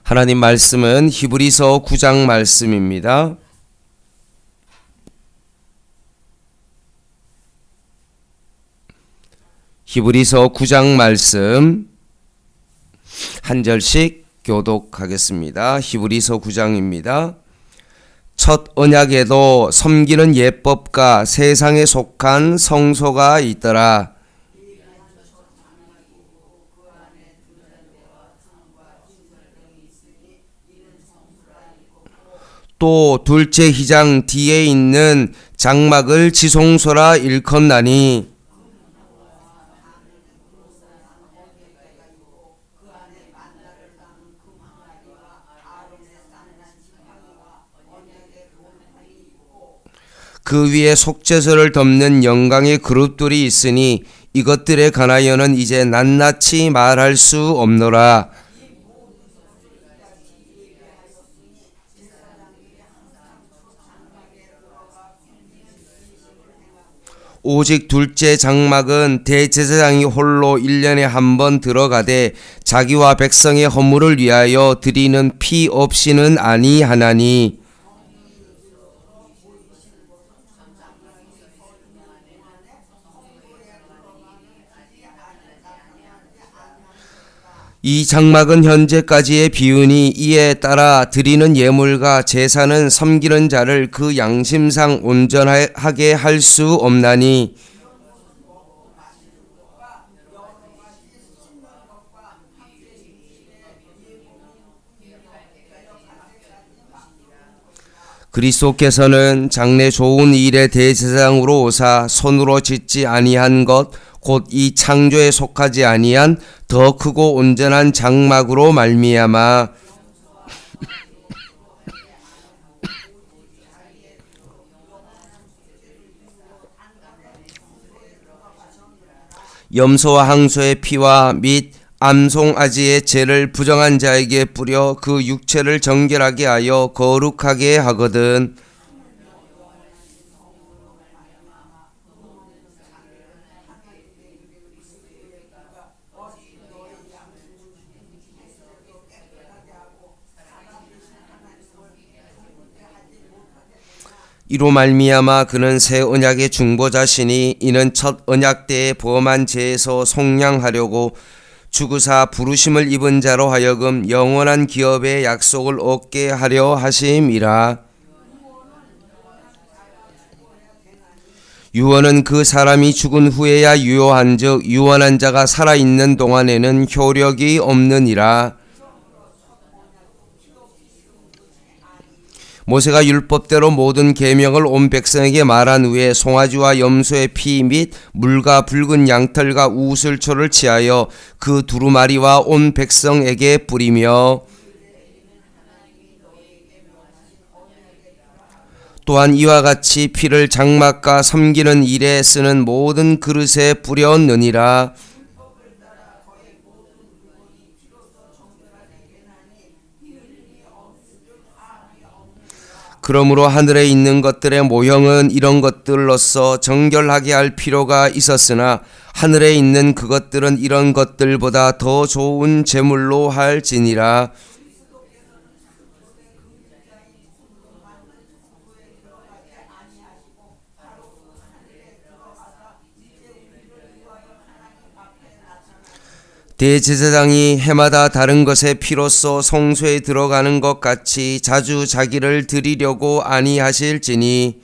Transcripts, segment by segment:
하나님 말씀은 히브리서 9장 말씀입니다. 히브리서 9장 말씀 한 절씩 교독하겠습니다. 히브리서 9장입니다. 첫 언약에도 섬기는 예법과 세상에 속한 성소가 있더라. 또 둘째 휘장 뒤에 있는 장막을 지성소라 일컫나니 그 위에 속죄소를 덮는 영광의 그룹들이 있으니 이것들에 관하여는 이제 낱낱이 말할 수 없노라. 오직 둘째 장막은 대제사장이 홀로 1년에 한 번 들어가되 자기와 백성의 허물을 위하여 드리는 피 없이는 아니하나니 이 장막은 현재까지의 비유니 이에 따라 드리는 예물과 제사는 섬기는 자를 그 양심상 온전하게 할 수 없나니 그리스도께서는 장래 좋은 일의 대제사장으로 오사 손으로 짓지 아니한 것 곧 이 창조에 속하지 아니한 더 크고 온전한 장막으로 말미암아 염소와 항소의 피와 및 암송아지의 죄를 부정한 자에게 뿌려 그 육체를 정결하게 하여 거룩하게 하거든. 이로 말미암아 그는 새 언약의 중보자시니 이는 첫 언약 때의 범한 죄에서 속량하려고 죽으사 부르심을 입은 자로 하여금 영원한 기업의 약속을 얻게 하려 하심이라. 유언은 그 사람이 죽은 후에야 유효한즉 유언한 자가 살아있는 동안에는 효력이 없느니라. 모세가 율법대로 모든 계명을 온 백성에게 말한 후에 송아지와 염소의 피 및 물과 붉은 양털과 우슬초를 취하여 그 두루마리와 온 백성에게 뿌리며 또한 이와 같이 피를 장막과 섬기는 일에 쓰는 모든 그릇에 뿌렸느니라. 그러므로 하늘에 있는 것들의 모형은 이런 것들로서 정결하게 할 필요가 있었으나 하늘에 있는 그것들은 이런 것들보다 더 좋은 제물로 할지니라. 대제사장이 해마다 다른 것의 피로써 성소에 들어가는 것 같이 자주 자기를 드리려고 아니하실지니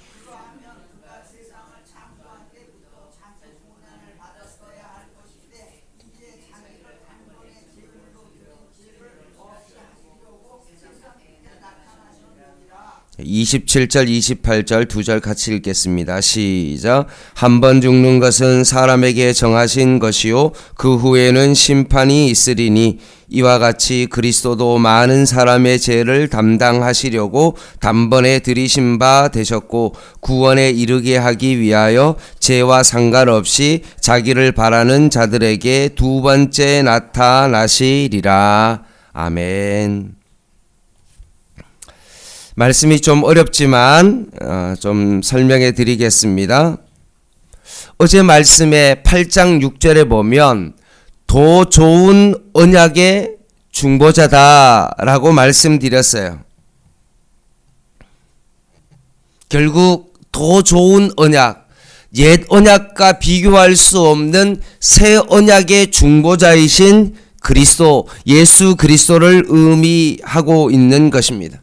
(27절) (28절) 두 절 같이 읽겠습니다. 시작. 한 번 죽는 것은 사람에게 정하신 것이요 그 후에는 심판이 있으리니 이와 같이 그리스도도 많은 사람의 죄를 담당하시려고 단번에 들이신 바 되셨고 구원에 이르게 하기 위하여 죄와 상관없이 자기를 바라는 자들에게 두 번째 나타나시리라. 아멘. 말씀이 좀 어렵지만 좀 설명해 드리겠습니다. 어제 말씀의 8장 6절에 보면 더 좋은 언약의 중보자다라고 말씀드렸어요. 결국 더 좋은 언약, 옛 언약과 비교할 수 없는 새 언약의 중보자이신 그리스도, 예수 그리스도를 의미하고 있는 것입니다.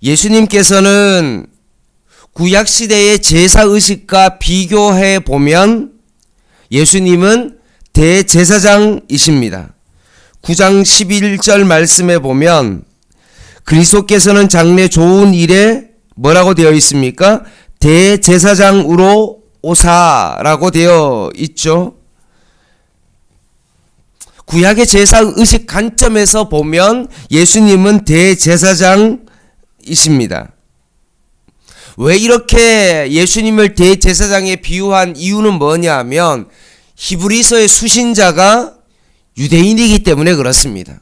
예수님께서는 구약시대의 제사의식과 비교해 보면 예수님은 대제사장이십니다. 9장 11절 말씀에 보면 그리스도께서는 장래 좋은 일에 뭐라고 되어 있습니까? 대제사장으로 오사라고 되어 있죠. 구약의 제사의식 관점에서 보면 예수님은 대제사장이십니다. 왜 이렇게 예수님을 대제사장에 비유한 이유는 뭐냐 하면 히브리서의 수신자가 유대인이기 때문에 그렇습니다.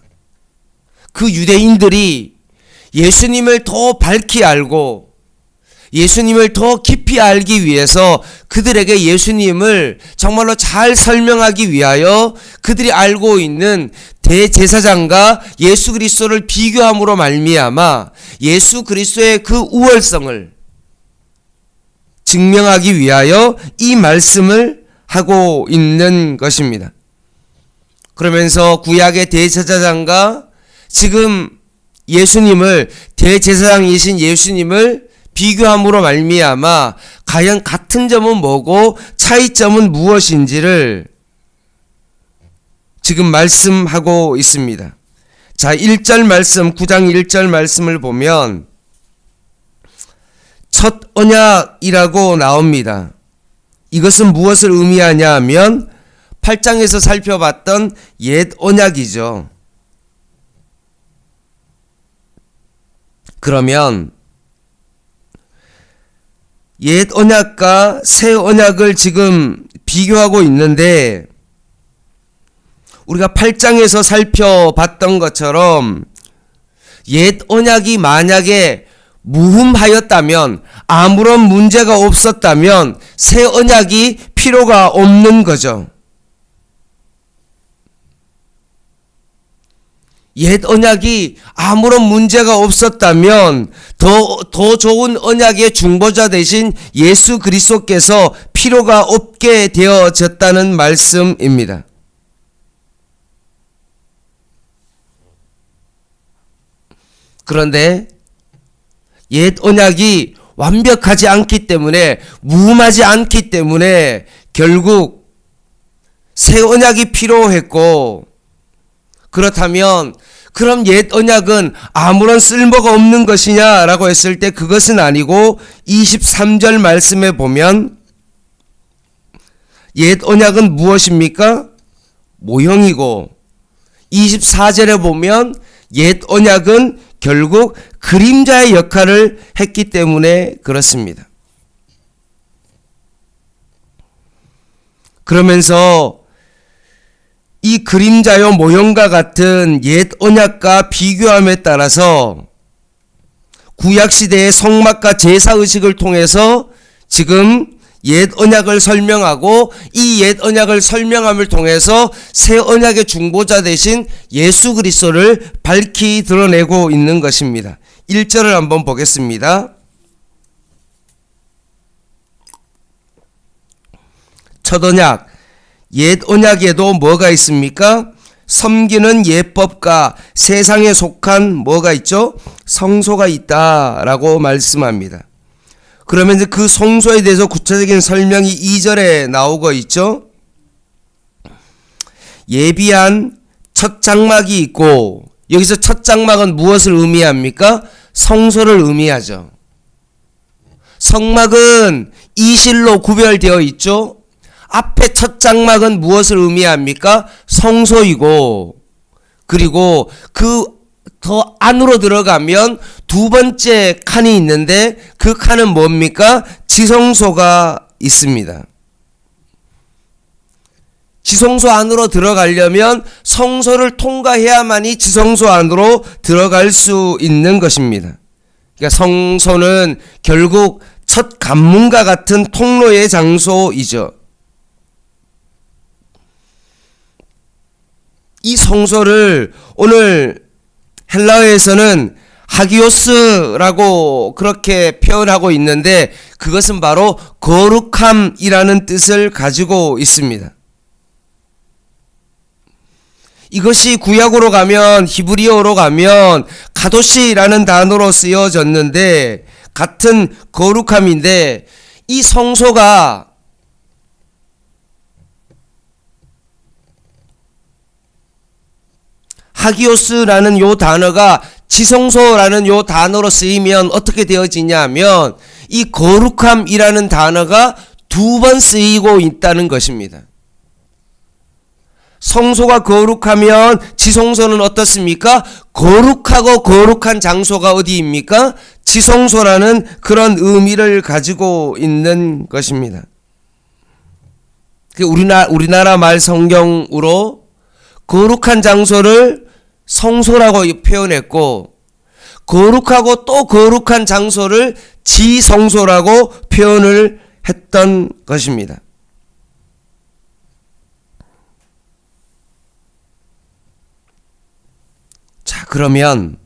그 유대인들이 예수님을 더 밝히 알고 예수님을 더 깊이 알기 위해서 그들에게 예수님을 정말로 잘 설명하기 위하여 그들이 알고 있는 대제사장과 예수 그리스도를 비교함으로 말미암아 예수 그리스도의 그 우월성을 증명하기 위하여 이 말씀을 하고 있는 것입니다. 그러면서 구약의 대제사장과 지금 예수님을 대제사장이신 예수님을 비교함으로 말미암아 과연 같은 점은 뭐고 차이점은 무엇인지를 지금 말씀하고 있습니다. 자, 1절 말씀, 9장 1절 말씀을 보면 첫 언약이라고 나옵니다. 이것은 무엇을 의미하냐 하면 8장에서 살펴봤던 옛 언약이죠. 그러면 옛 언약과 새 언약을 지금 비교하고 있는데 우리가 8장에서 살펴봤던 것처럼 옛 언약이 만약에 무흠하였다면 아무런 문제가 없었다면 새 언약이 필요가 없는 거죠. 옛 언약이 아무런 문제가 없었다면 더 좋은 언약의 중보자 되신 예수 그리스도께서 필요가 없게 되어졌다는 말씀입니다. 그런데 옛 언약이 완벽하지 않기 때문에 무음하지 않기 때문에 결국 새 언약이 필요했고 그렇다면 그럼 옛 언약은 아무런 쓸모가 없는 것이냐라고 했을 때 그것은 아니고 23절 말씀에 보면 옛 언약은 무엇입니까? 모형이고 24절에 보면 옛 언약은 결국 그림자의 역할을 했기 때문에 그렇습니다. 그러면서 이 그림자요 모형과 같은 옛 언약과 비교함에 따라서 구약시대의 성막과 제사의식을 통해서 지금 옛 언약을 설명하고 이 옛 언약을 설명함을 통해서 새 언약의 중보자 되신 예수 그리스도를 밝히 드러내고 있는 것입니다. 1절을 한번 보겠습니다. 첫 언약, 옛 언약에도 뭐가 있습니까? 섬기는 예법과 세상에 속한 뭐가 있죠? 성소가 있다라고 말씀합니다. 그러면 이제 그 성소에 대해서 구체적인 설명이 2절에 나오고 있죠. 예비한 첫 장막이 있고 여기서 첫 장막은 무엇을 의미합니까? 성소를 의미하죠. 성막은 이실로 구별되어 있죠. 앞에 첫 장막은 무엇을 의미합니까? 성소이고 그리고 그 더 안으로 들어가면 두 번째 칸이 있는데 그 칸은 뭡니까? 지성소가 있습니다. 지성소 안으로 들어가려면 성소를 통과해야만이 지성소 안으로 들어갈 수 있는 것입니다. 그러니까 성소는 결국 첫 관문과 같은 통로의 장소이죠. 이 성소를 오늘 헬라어에서는 하기오스라고 그렇게 표현하고 있는데 그것은 바로 거룩함이라는 뜻을 가지고 있습니다. 이것이 구약으로 가면 히브리어로 가면 카도시라는 단어로 쓰여졌는데 같은 거룩함인데 이 성소가 하기오스라는 요 단어가 지성소라는 요 단어로 쓰이면 어떻게 되어지냐 하면 이 거룩함이라는 단어가 2번 쓰이고 있다는 것입니다. 성소가 거룩하면 지성소는 어떻습니까? 거룩하고 거룩한 장소가 어디입니까? 지성소라는 그런 의미를 가지고 있는 것입니다. 우리나라 말 성경으로 거룩한 장소를 성소라고 표현했고 거룩하고 또 거룩한 장소를 지성소라고 표현을 했던 것입니다. 자, 그러면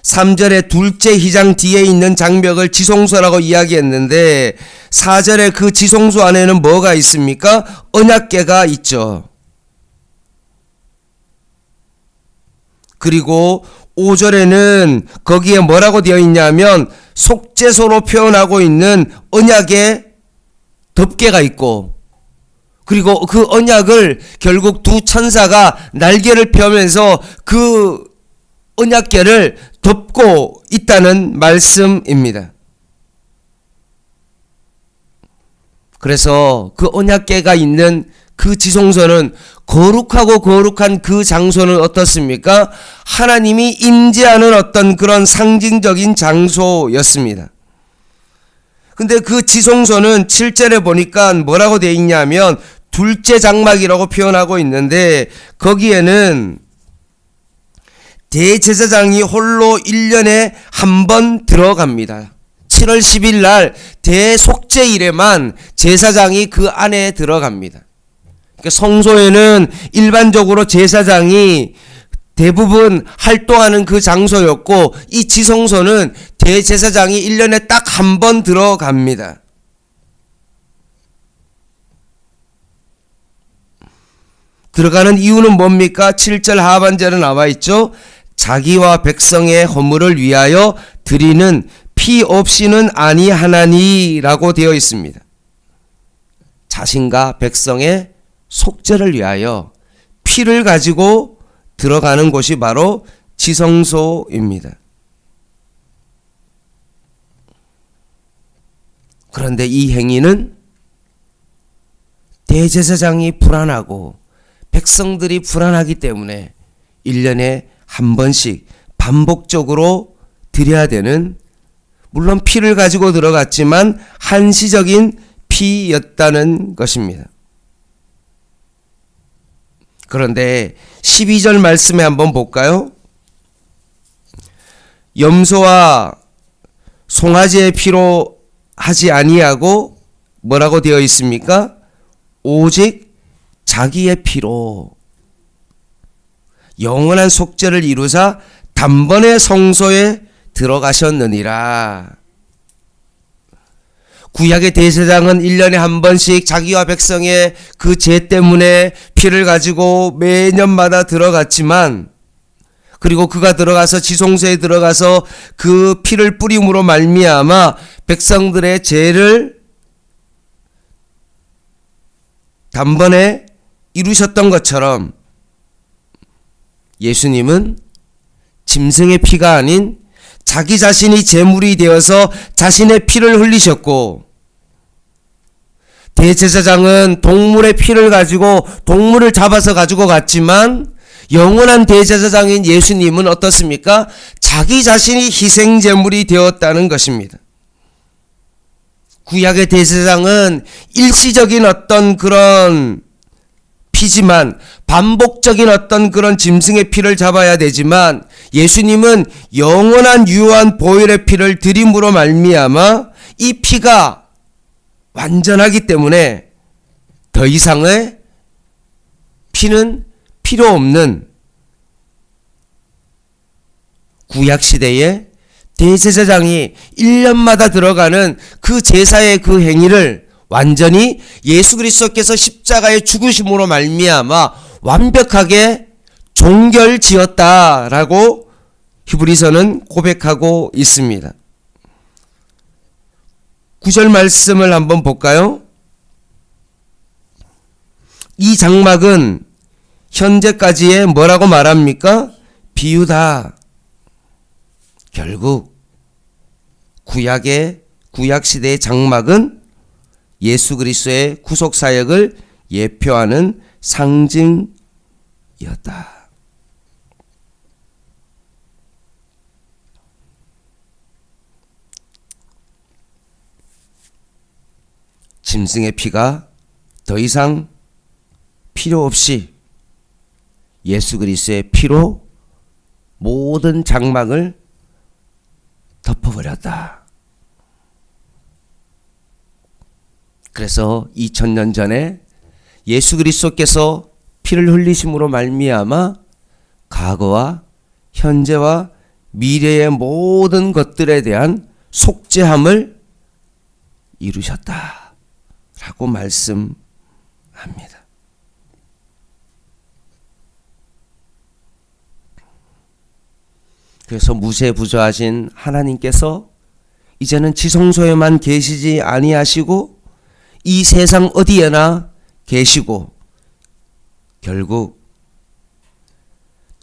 3절의 둘째 휘장 뒤에 있는 장벽을 지성소라고 이야기했는데 4절의 그 지성소 안에는 뭐가 있습니까? 언약궤가 있죠. 그리고 5절에는 거기에 뭐라고 되어 있냐면 속죄소로 표현하고 있는 언약의 덮개가 있고 그리고 그 언약을 결국 두 천사가 날개를 펴면서 그 언약궤를 덮고 있다는 말씀입니다. 그래서 그 언약궤가 있는 그 지성소는 거룩하고 거룩한 그 장소는 어떻습니까? 하나님이 임재하는 어떤 그런 상징적인 장소였습니다. 근데 그 지성소는 7절에 보니까 뭐라고 되어 있냐면 둘째 장막이라고 표현하고 있는데 거기에는 대제사장이 홀로 1년에 한 번 들어갑니다. 7월 10일 날 대속죄일에만 제사장이 그 안에 들어갑니다. 그러니까 성소에는 일반적으로 제사장이 대부분 활동하는 그 장소였고 이 지성소는 대제사장이 1년에 딱 한 번 들어갑니다. 들어가는 이유는 뭡니까? 7절 하반절에 나와 있죠. 자기와 백성의 허물을 위하여 드리는 피 없이는 아니하나니라고 되어 있습니다. 자신과 백성의 속죄를 위하여 피를 가지고 들어가는 곳이 바로 지성소입니다. 그런데 이 행위는 대제사장이 불안하고 백성들이 불안하기 때문에 1년에 한 번씩 반복적으로 드려야 되는, 물론 피를 가지고 들어갔지만 한시적인 피였다는 것입니다. 그런데 12절 말씀에 한번 볼까요? 염소와 송아지의 피로 하지 아니하고 뭐라고 되어 있습니까? 오직 자기의 피로 영원한 속죄를 이루사 단번에 성소에 들어가셨느니라. 구약의 대제사장은 1년에 한 번씩 자기와 백성의 그 죄 때문에 피를 가지고 매년마다 들어갔지만, 그리고 그가 들어가서 지성소에 들어가서 그 피를 뿌림으로 말미암아 백성들의 죄를 단번에 이루셨던 것처럼 예수님은 짐승의 피가 아닌 자기 자신이 제물이 되어서 자신의 피를 흘리셨고, 대제사장은 동물의 피를 가지고 동물을 잡아서 가지고 갔지만 영원한 대제사장인 예수님은 어떻습니까? 자기 자신이 희생제물이 되었다는 것입니다. 구약의 대제사장은 일시적인 어떤 그런 피지만 반복적인 어떤 그런 짐승의 피를 잡아야 되지만 예수님은 영원한 유효한 보혈의 피를 드림으로 말미암아 이 피가 완전하기 때문에 더 이상의 피는 필요 없는 구약시대에 대제사장이 1년마다 들어가는 그 제사의 그 행위를 완전히 예수 그리스도께서 십자가의 죽으심으로 말미암아 완벽하게 종결지었다라고 히브리서는 고백하고 있습니다. 9절 말씀을 한번 볼까요? 이 장막은 현재까지의 뭐라고 말합니까? 비유다. 결국 구약시대의 장막은 예수 그리스도의 구속사역을 예표하는 상징이었다. 짐승의 피가 더 이상 필요 없이 예수 그리스도의 피로 모든 장막을 덮어버렸다. 그래서 2000년 전에 예수 그리스도께서 피를 흘리심으로 말미암아 과거와 현재와 미래의 모든 것들에 대한 속죄함을 이루셨다 라고 말씀합니다. 그래서 무세부조하신 하나님께서 이제는 지성소에만 계시지 아니하시고 이 세상 어디에나 계시고 결국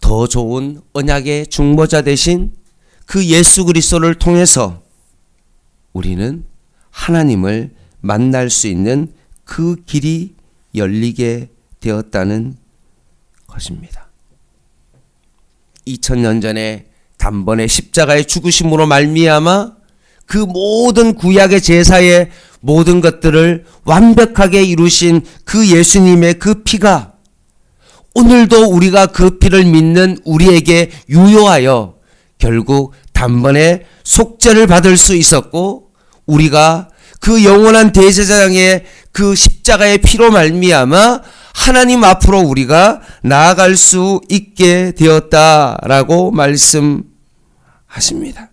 더 좋은 언약의 중보자 되신 그 예수 그리스도를 통해서 우리는 하나님을 만날 수 있는 그 길이 열리게 되었다는 것입니다. 2000년 전에 단번에 십자가의 죽으심으로 말미암아 그 모든 구약의 제사의 모든 것들을 완벽하게 이루신 그 예수님의 그 피가 오늘도 우리가 그 피를 믿는 우리에게 유효하여 결국 단번에 속죄를 받을 수 있었고 우리가 그 영원한 대제사장의 그 십자가의 피로 말미암아 하나님 앞으로 우리가 나아갈 수 있게 되었다라고 말씀하십니다.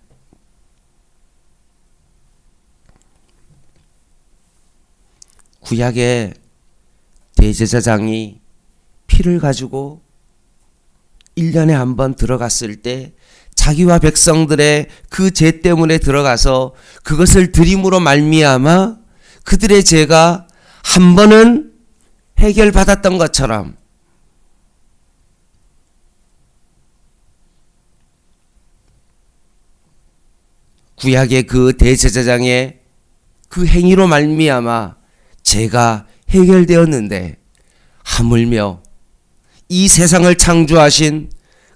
구약의 대제사장이 피를 가지고 1년에 한 번 들어갔을 때 자기와 백성들의 그 죄 때문에 들어가서 그것을 드림으로 말미암아 그들의 죄가 한 번은 해결받았던 것처럼 구약의 그 대제사장의 그 행위로 말미암아 죄가 해결되었는데 하물며 이 세상을 창조하신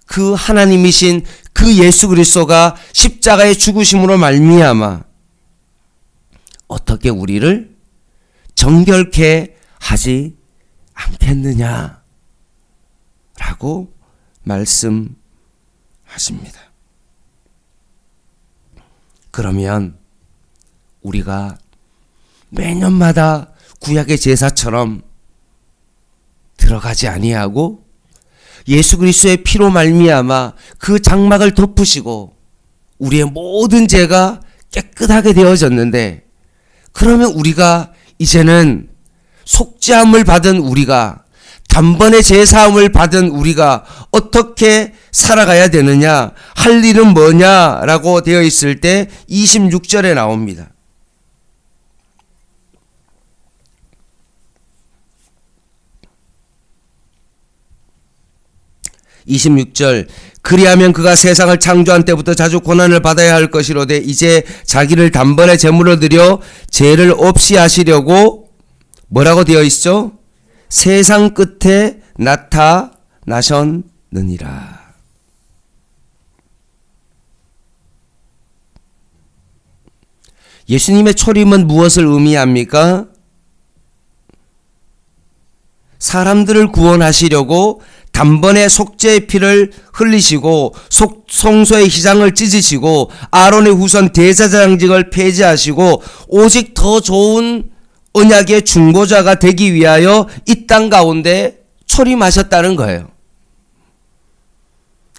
그 하나님이신 그 예수 그리스도가 십자가의 죽으심으로 말미암아 어떻게 우리를 정결케 하지 않겠느냐 라고 말씀하십니다. 그러면 우리가 매년마다 구약의 제사처럼 들어가지 아니하고 예수 그리스도의 피로 말미암아 그 장막을 덮으시고 우리의 모든 죄가 깨끗하게 되어졌는데 그러면 우리가 이제는 속죄함을 받은 우리가 단번에 제사함을 받은 우리가 어떻게 살아가야 되느냐 할 일은 뭐냐라고 되어 있을 때 26절에 나옵니다. 26절 그리하면 그가 세상을 창조한 때부터 자주 고난을 받아야 할 것이로되 이제 자기를 단번에 제물로 드려 죄를 없이 하시려고 뭐라고 되어 있죠? 세상 끝에 나타나셨느니라. 예수님의 초림은 무엇을 의미합니까? 사람들을 구원하시려고 단번에 속죄의 피를 흘리시고 성소의 휘장을 찢으시고 아론의 후손 대제사장직을 폐지하시고 오직 더 좋은 언약의 중보자가 되기 위하여 이 땅 가운데 초림하셨다는 거예요.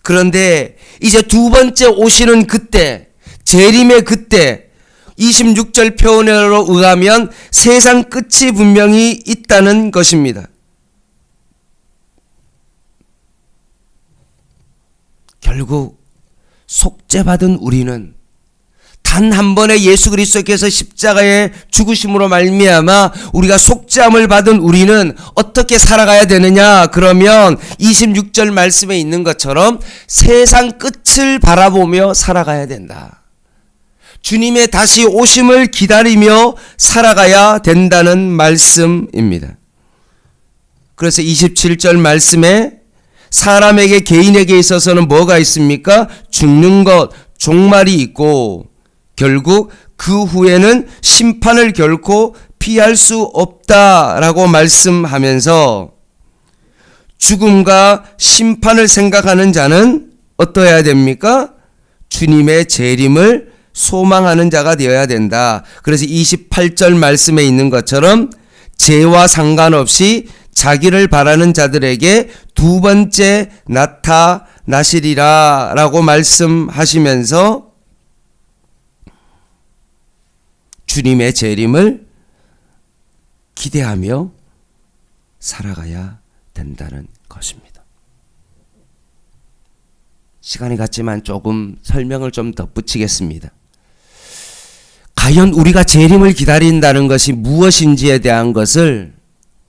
그런데 이제 두 번째 오시는 그때, 재림의 그때 26절 표현으로 의하면 세상 끝이 분명히 있다는 것입니다. 결국 속죄받은 우리는 단 한 번의 예수 그리스도께서 십자가의 죽으심으로 말미암아 우리가 속죄함을 받은 우리는 어떻게 살아가야 되느냐? 그러면 26절 말씀에 있는 것처럼 세상 끝을 바라보며 살아가야 된다. 주님의 다시 오심을 기다리며 살아가야 된다는 말씀입니다. 그래서 27절 말씀에 사람에게 개인에게 있어서는 뭐가 있습니까? 죽는 것, 종말이 있고 결국 그 후에는 심판을 결코 피할 수 없다라고 말씀하면서 죽음과 심판을 생각하는 자는 어떠해야 됩니까? 주님의 재림을 소망하는 자가 되어야 된다. 그래서 28절 말씀에 있는 것처럼 죄와 상관없이 자기를 바라는 자들에게 두 번째 나타나시리라 라고 말씀하시면서 주님의 재림을 기대하며 살아가야 된다는 것입니다. 시간이 갔지만 조금 설명을 좀 덧붙이겠습니다. 과연 우리가 재림을 기다린다는 것이 무엇인지에 대한 것을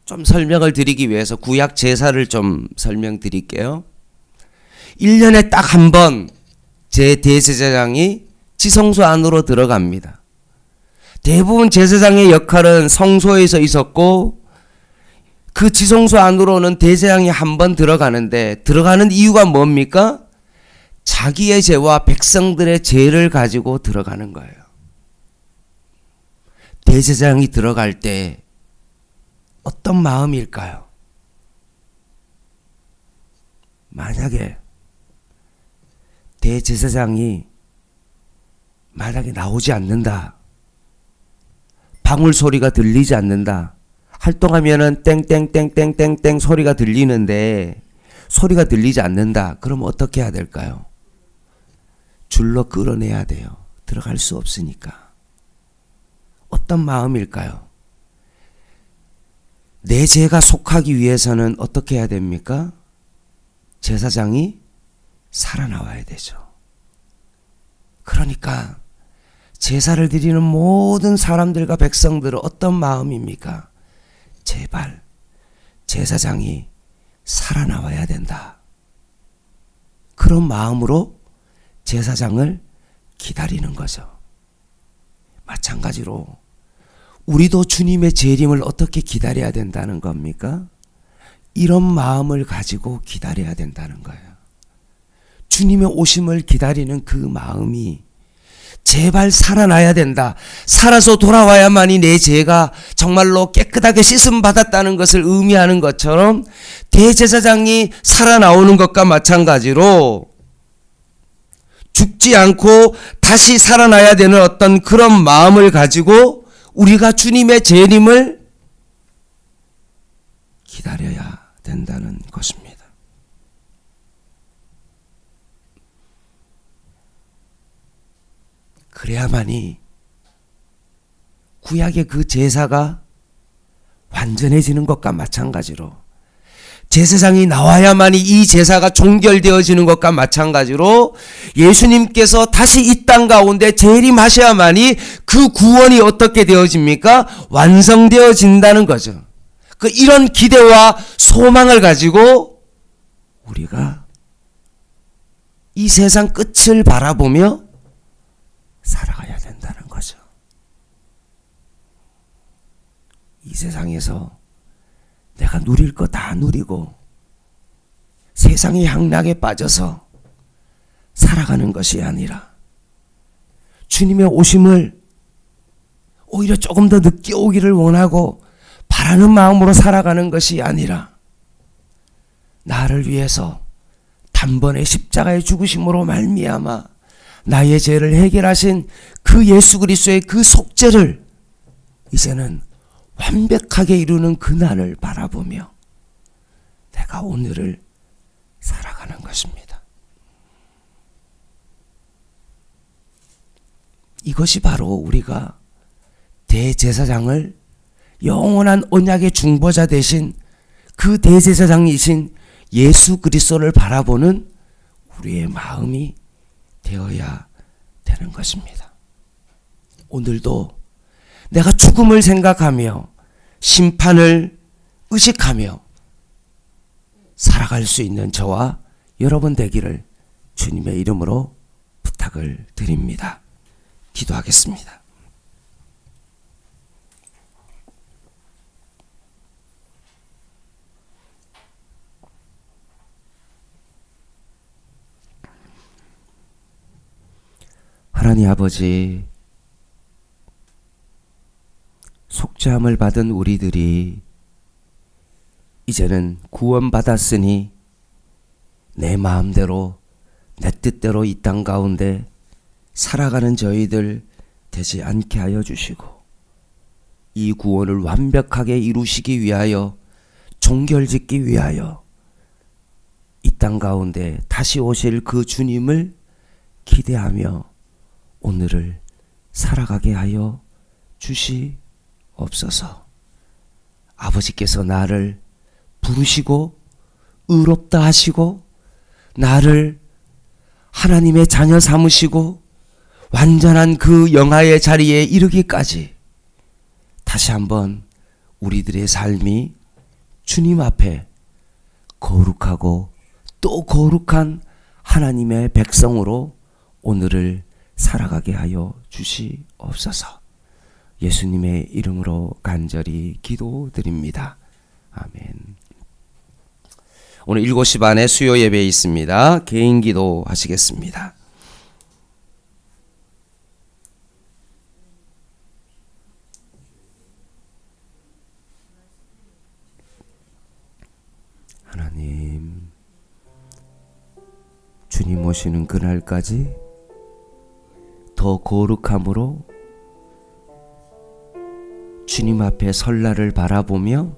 좀 설명을 드리기 위해서 구약 제사를 좀 설명드릴게요. 1년에 딱 한 번 제 대제사장이 지성소 안으로 들어갑니다. 대부분 제사장의 역할은 성소에서 있었고 그 지성소 안으로는 대제사장이 한 번 들어가는데 들어가는 이유가 뭡니까? 자기의 죄와 백성들의 죄를 가지고 들어가는 거예요. 대제사장이 들어갈 때 어떤 마음일까요? 만약에 대제사장이 만약에 나오지 않는다. 방울 소리가 들리지 않는다. 활동하면은 땡땡땡땡땡땡 소리가 들리는데 소리가 들리지 않는다. 그럼 어떻게 해야 될까요? 줄로 끌어내야 돼요. 들어갈 수 없으니까. 어떤 마음일까요? 내 죄가 속하기 위해서는 어떻게 해야 됩니까? 제사장이 살아나와야 되죠. 그러니까 제사를 드리는 모든 사람들과 백성들은 어떤 마음입니까? 제발 제사장이 살아나와야 된다. 그런 마음으로 제사장을 기다리는 거죠. 마찬가지로 우리도 주님의 재림을 어떻게 기다려야 된다는 겁니까? 이런 마음을 가지고 기다려야 된다는 거예요. 주님의 오심을 기다리는 그 마음이 제발 살아나야 된다. 살아서 돌아와야만이 내 죄가 정말로 깨끗하게 씻음 받았다는 것을 의미하는 것처럼 대제사장이 살아나오는 것과 마찬가지로 죽지 않고 다시 살아나야 되는 어떤 그런 마음을 가지고 우리가 주님의 재림을 기다려야 된다는 것입니다. 그래야만이 구약의 그 제사가 완전해지는 것과 마찬가지로 제사장이 나와야만이 이 제사가 종결되어지는 것과 마찬가지로 예수님께서 다시 이 땅 가운데 재림하셔야만이 그 구원이 어떻게 되어집니까? 완성되어진다는 거죠. 이런 기대와 소망을 가지고 우리가 이 세상 끝을 바라보며 살아가야 된다는 거죠. 이 세상에서 내가 누릴 거 다 누리고 세상의 향락에 빠져서 살아가는 것이 아니라 주님의 오심을 오히려 조금 더 늦게 오기를 원하고 바라는 마음으로 살아가는 것이 아니라 나를 위해서 단번에 십자가의 죽으심으로 말미암아 나의 죄를 해결하신 그 예수 그리스도의 그 속죄를 이제는 완벽하게 이루는 그날을 바라보며 내가 오늘을 살아가는 것입니다. 이것이 바로 우리가 대제사장을 영원한 언약의 중보자 되신 그 대제사장이신 예수 그리스도를 바라보는 우리의 마음이 되어야 되는 것입니다. 오늘도 내가 죽음을 생각하며 심판을 의식하며 살아갈 수 있는 저와 여러분 되기를 주님의 이름으로 부탁을 드립니다. 기도하겠습니다. 하나님 아버지, 속죄함을 받은 우리들이 이제는 구원받았으니 내 마음대로 내 뜻대로 이 땅 가운데 살아가는 저희들 되지 않게 하여 주시고, 이 구원을 완벽하게 이루시기 위하여, 종결짓기 위하여 이 땅 가운데 다시 오실 그 주님을 기대하며 오늘을 살아가게 하여 주시옵소서. 아버지께서 나를 부르시고 의롭다 하시고 나를 하나님의 자녀 삼으시고 완전한 그 영화의 자리에 이르기까지 다시 한번 우리들의 삶이 주님 앞에 거룩하고 또 거룩한 하나님의 백성으로 오늘을 살아가게 하여 주시옵소서. 예수님의 이름으로 간절히 기도드립니다. 아멘. 오늘 7시 반에 수요 예배 있습니다. 개인 기도 하시겠습니다. 하나님, 주님 오시는 그날까지 더 거룩함으로 주님 앞에 설날을 바라보며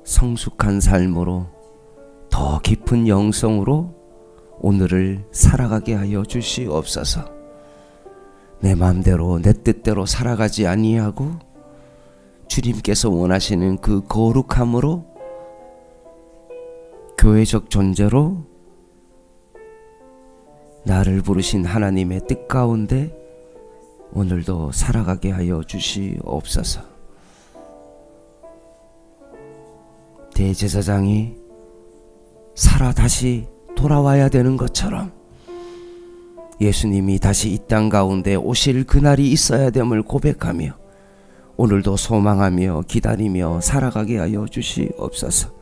성숙한 삶으로 더 깊은 영성으로 오늘을 살아가게 하여 주시옵소서. 내 마음대로 내 뜻대로 살아가지 아니하고 주님께서 원하시는 그 거룩함으로 교회적 존재로 나를 부르신 하나님의 뜻 가운데 오늘도 살아가게 하여 주시옵소서. 대제사장이 살아 다시 돌아와야 되는 것처럼 예수님이 다시 이 땅 가운데 오실 그날이 있어야 됨을 고백하며 오늘도 소망하며 기다리며 살아가게 하여 주시옵소서.